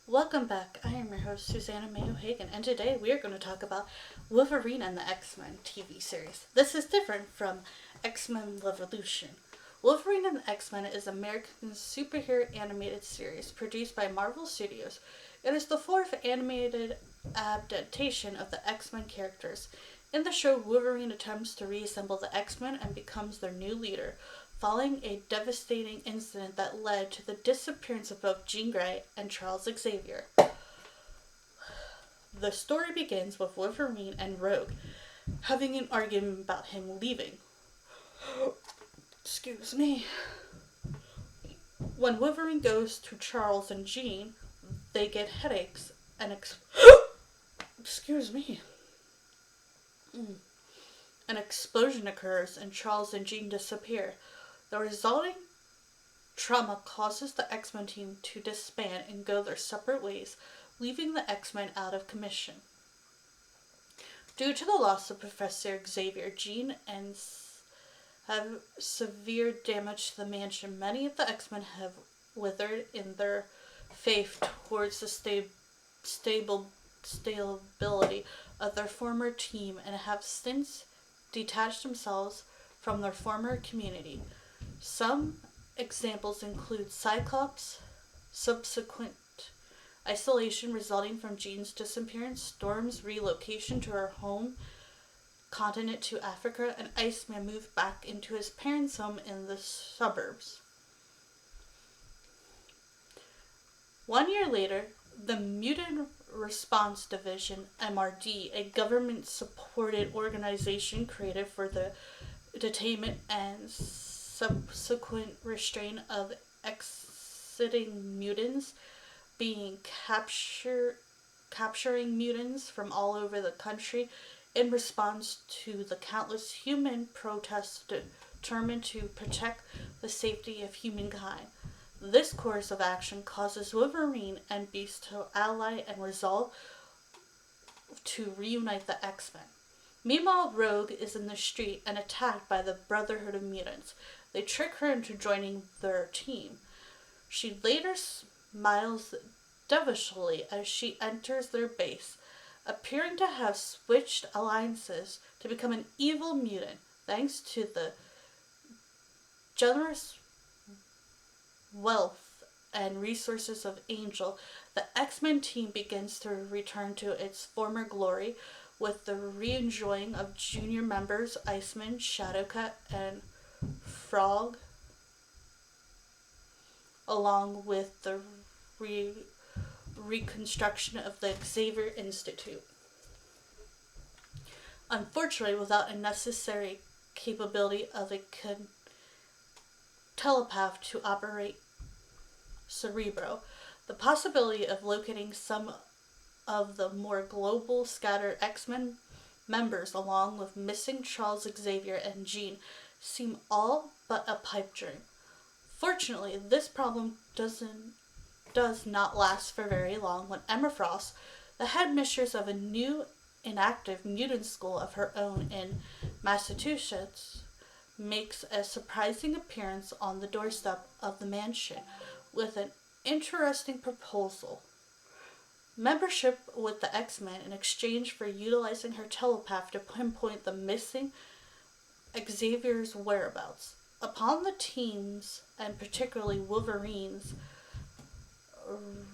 Welcome back. I am your host, Susanna Mayo Hagen, and today we are going to talk about Wolverine and the X-Men TV series. This is different from X-Men Revolution. Wolverine and the X-Men is an American superhero animated series produced by Marvel Studios. It is the fourth animated adaptation of the X-Men characters. In the show, Wolverine attempts to reassemble the X-Men and becomes their new leader, following a devastating incident that led to the disappearance of both Jean Grey and Charles Xavier. The story begins with Wolverine and Rogue having an argument about him leaving. Excuse me. When Wolverine goes to Charles and Jean, they get headaches and excuse me. An explosion occurs and Charles and Jean disappear. The resulting trauma causes the X-Men team to disband and go their separate ways, leaving the X-Men out of commission. Due to the loss of Professor Xavier, Jean and have severe damage to the mansion. Many of the X-Men have withered in their faith towards the stability of their former team and have since detached themselves from their former community. Some examples include Cyclops' subsequent isolation resulting from Jean's disappearance, Storm's relocation to her home continent to Africa, and Iceman moved back into his parents' home in the suburbs. 1 year later, the Mutant Response Division, MRD, a government-supported organization created for the detainment and subsequent restraint of exiting mutants, being capturing mutants from all over the country in response to the countless human protests determined to protect the safety of humankind. This course of action causes Wolverine and Beast to ally and resolve to reunite the X-Men. Meanwhile, Rogue is in the street and attacked by the Brotherhood of Mutants. They trick her into joining their team. She later smiles devilishly as she enters their base, appearing to have switched alliances to become an evil mutant. Thanks to the generous wealth and resources of Angel, the X-Men team begins to return to its former glory with the re-enjoying of junior members Iceman, Shadowcat, and Frog, along with the reconstruction of the Xavier Institute. Unfortunately, without a necessary capability of a telepath to operate Cerebro, the possibility of locating some of the more global scattered X-Men members along with missing Charles Xavier and Jean seem all but a pipe dream. Fortunately, this problem does not last for very long when Emma Frost, the headmistress of a new inactive mutant school of her own in Massachusetts, makes a surprising appearance on the doorstep of the mansion with an interesting proposal. Membership with the X-Men in exchange for utilizing her telepath to pinpoint the missing Xavier's whereabouts. Upon the team's, and particularly Wolverine's,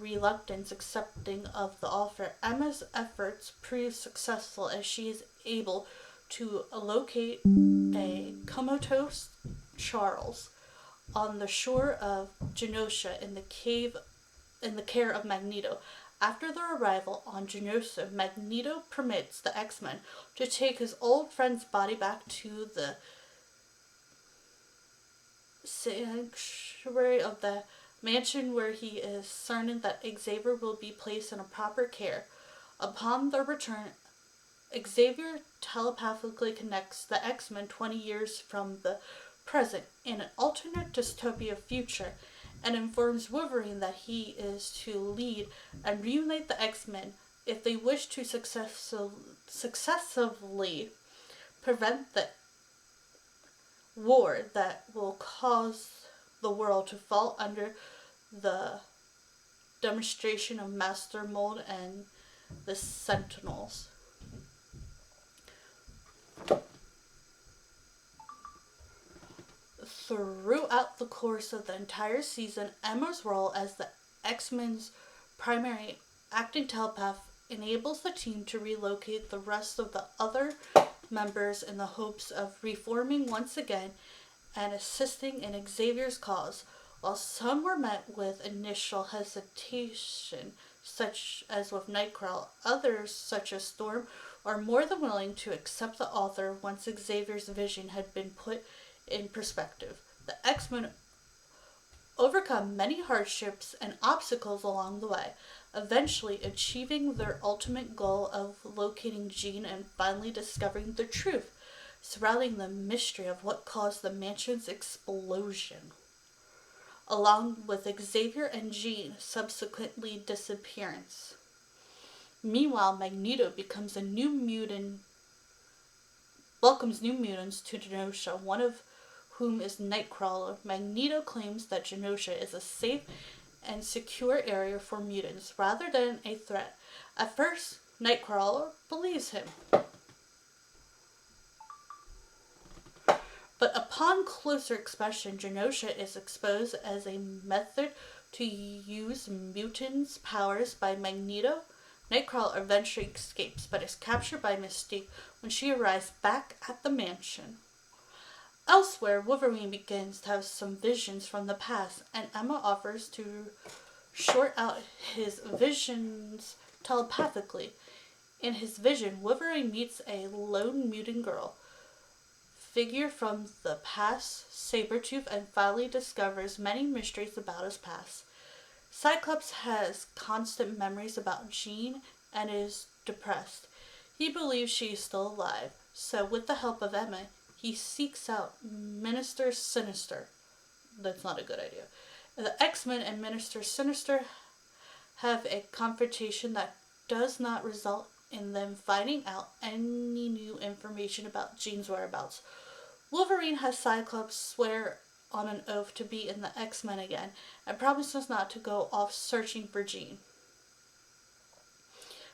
reluctance accepting of the offer, Emma's efforts prove successful as she is able to locate a comatose Charles on the shore of Genosha in the care of Magneto. After their arrival on Genosha, Magneto permits the X-Men to take his old friend's body back to the sanctuary of the mansion where he is certain that Xavier will be placed in a proper care. Upon their return, Xavier telepathically connects the X-Men 20 years from the present in an alternate dystopia future and informs Wolverine that he is to lead and reunite the X-Men if they wish to successively prevent the war that will cause the world to fall under the demonstration of Master Mold and the Sentinels. Throughout the course of the entire season, Emma's role as the X-Men's primary acting telepath enables the team to relocate the rest of the other members in the hopes of reforming once again and assisting in Xavier's cause. While some were met with initial hesitation, such as with Nightcrawler, others, such as Storm, are more than willing to accept the author once Xavier's vision had been put in perspective. The X-Men overcome many hardships and obstacles along the way, eventually achieving their ultimate goal of locating Jean and finally discovering the truth surrounding the mystery of what caused the mansion's explosion, along with Xavier and Jean's subsequently disappearance. Meanwhile, Magneto becomes a new mutant, welcomes new mutants to Genosha, one of whom is Nightcrawler. Magneto claims that Genosha is a safe and secure area for mutants rather than a threat. At first, Nightcrawler believes him. But upon closer inspection, Genosha is exposed as a method to use mutants' powers by Magneto. Nightcrawler eventually escapes, but is captured by Mystique when she arrives back at the mansion. Elsewhere, Wolverine begins to have some visions from the past, and Emma offers to sort out his visions telepathically. In his vision, Wolverine meets a lone mutant girl figure from the past, Sabretooth, and finally discovers many mysteries about his past. Cyclops has constant memories about Jean and is depressed. He believes she is still alive, so with the help of Emma, he seeks out Minister Sinister. That's not a good idea. The X-Men and Minister Sinister have a confrontation that does not result in them finding out any new information about Jean's whereabouts. Wolverine has Cyclops swear on an oath to be in the X-Men again and promises not to go off searching for Jean.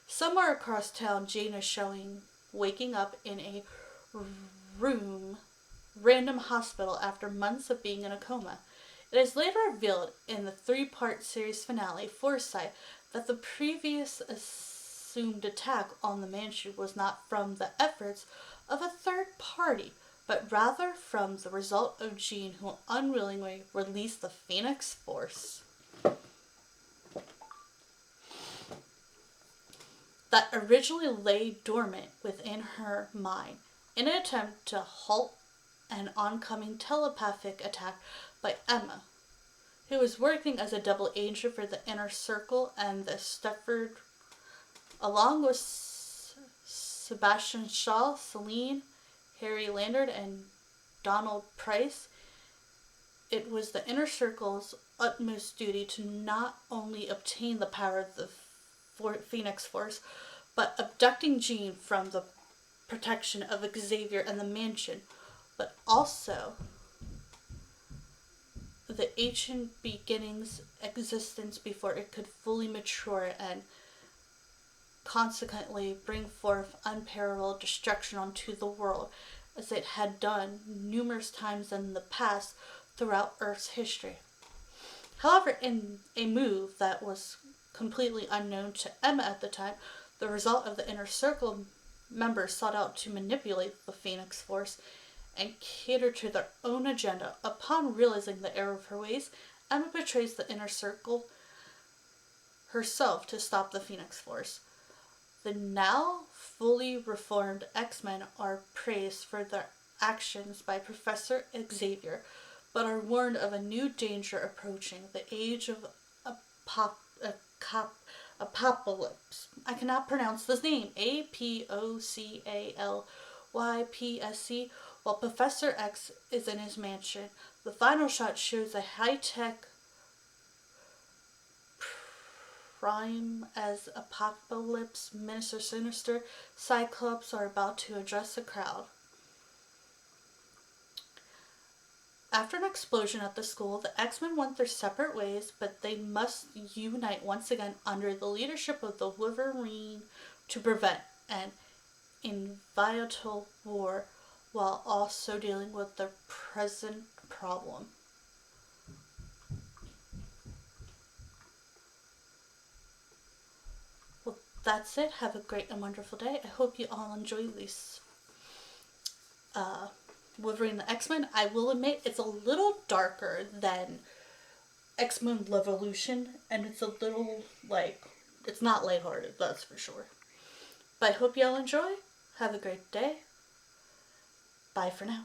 Somewhere across town, Jean is waking up in a random hospital after months of being in a coma. It is later revealed in the 3-part series finale, Foresight, that the previous assumed attack on the mansion was not from the efforts of a third party, but rather from the result of Jean, who unwillingly released the Phoenix Force that originally lay dormant within her mind, in an attempt to halt an oncoming telepathic attack by Emma, who was working as a double agent for the Inner Circle and the Stepford, along with Sebastian Shaw, Celine, Harry Landard, and Donald Price. It was the Inner Circle's utmost duty to not only obtain the power of the Phoenix Force, but abducting Jean from the protection of Xavier and the mansion, but also the ancient beginning's existence before it could fully mature and consequently bring forth unparalleled destruction onto the world, as it had done numerous times in the past throughout Earth's history. However, in a move that was completely unknown to Emma at the time, the result of the Inner Circle members sought out to manipulate the Phoenix Force and cater to their own agenda. Upon realizing the error of her ways, Emma betrays the Inner Circle herself to stop the Phoenix Force. The now fully reformed X-Men are praised for their actions by Professor Xavier, but are warned of a new danger approaching, the age of apocalypse. I cannot pronounce this name. Apocalypse. While Professor X is in his mansion, the final shot shows a high-tech Prime as Apocalypse, Minister Sinister, Cyclops are about to address the crowd. After an explosion at the school, the X-Men went their separate ways, but they must unite once again under the leadership of the Wolverine to prevent an inevitable war while also dealing with the present problem. Well, that's it. Have a great and wonderful day. I hope you all enjoy this uh, Wolverine the X-Men. I will admit it's a little darker than X-Men Revolution, and it's a little, like, it's not lighthearted, that's for sure. But I hope you all enjoy. Have a great day. Bye for now.